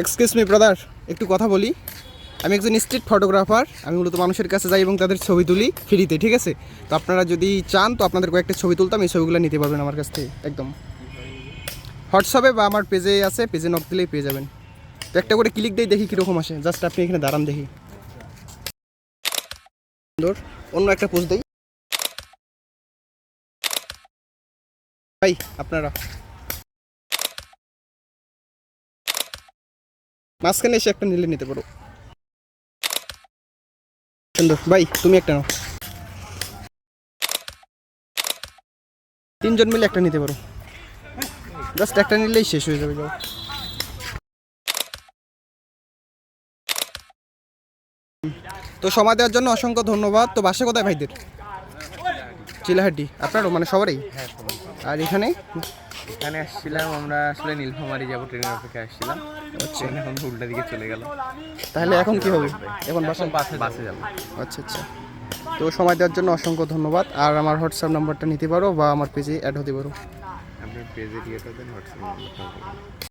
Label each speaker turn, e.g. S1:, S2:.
S1: Excuse me brother, একটু কথা বলি। আমি একজন স্ট্রিট ফটোগ্রাফার। আমি মূলত মানুষের কাছে যাই এবং তাদের ছবি তুলি ফ্রিতে, ঠিক আছে? তো আপনারা যদি চান তো আপনাদের কয়েকটা ছবি তুলতাম, এই ছবিগুলো নিতে পারবেন আমার কাছ থেকে একদম। হোয়াটসঅ্যাপে বা আমার পেজে আছে, পেজে নক দিলেই পেয়ে যাবেন। তো একটা করে ক্লিক দিয়ে দেখি কীরকম আসে, জাস্ট আপনি এখানে দাঁড়ান দেখি। সুন্দর, অন্য একটা পোজ দেই ভাই। আপনারা মাঝখানে এসে একটা নিলে নিতে পারো। সুন্দর ভাই, তুমি একটা নাও। তিনজন মিলে একটা নিতে পারো, জাস্ট একটা নিলেই শেষ হয়ে যাবে। যাও। তো সময় দেওয়ার জন্য অসংখ্য ধন্যবাদ। তো বাসা কোথায় ভাইদের? চিলাহাটি। আপনারও মানে সবারই?
S2: হ্যাঁ,
S1: আর এখানে
S2: এখানে আসছিলাম আমরা, আসলে নীলফামারী যাবো, ট্রেনের অপেক্ষা আসছিলাম।
S1: আচ্ছা,
S2: এখন উল্টা দিকে চলে গেল।
S1: তাহলে এখন কি হবে? এখন
S2: বাসে যাবো।
S1: আচ্ছা আচ্ছা। তো সময় দেওয়ার জন্য অসংখ্য ধন্যবাদ। আর আমার হোয়াটসঅ্যাপ নাম্বারটা নিতে পারো বা আমার পেজে অ্যাড হতে পারো।
S2: আপনি পেজে দিয়ে দেবেন, হোয়াটসঅ্যাপ নাম্বার।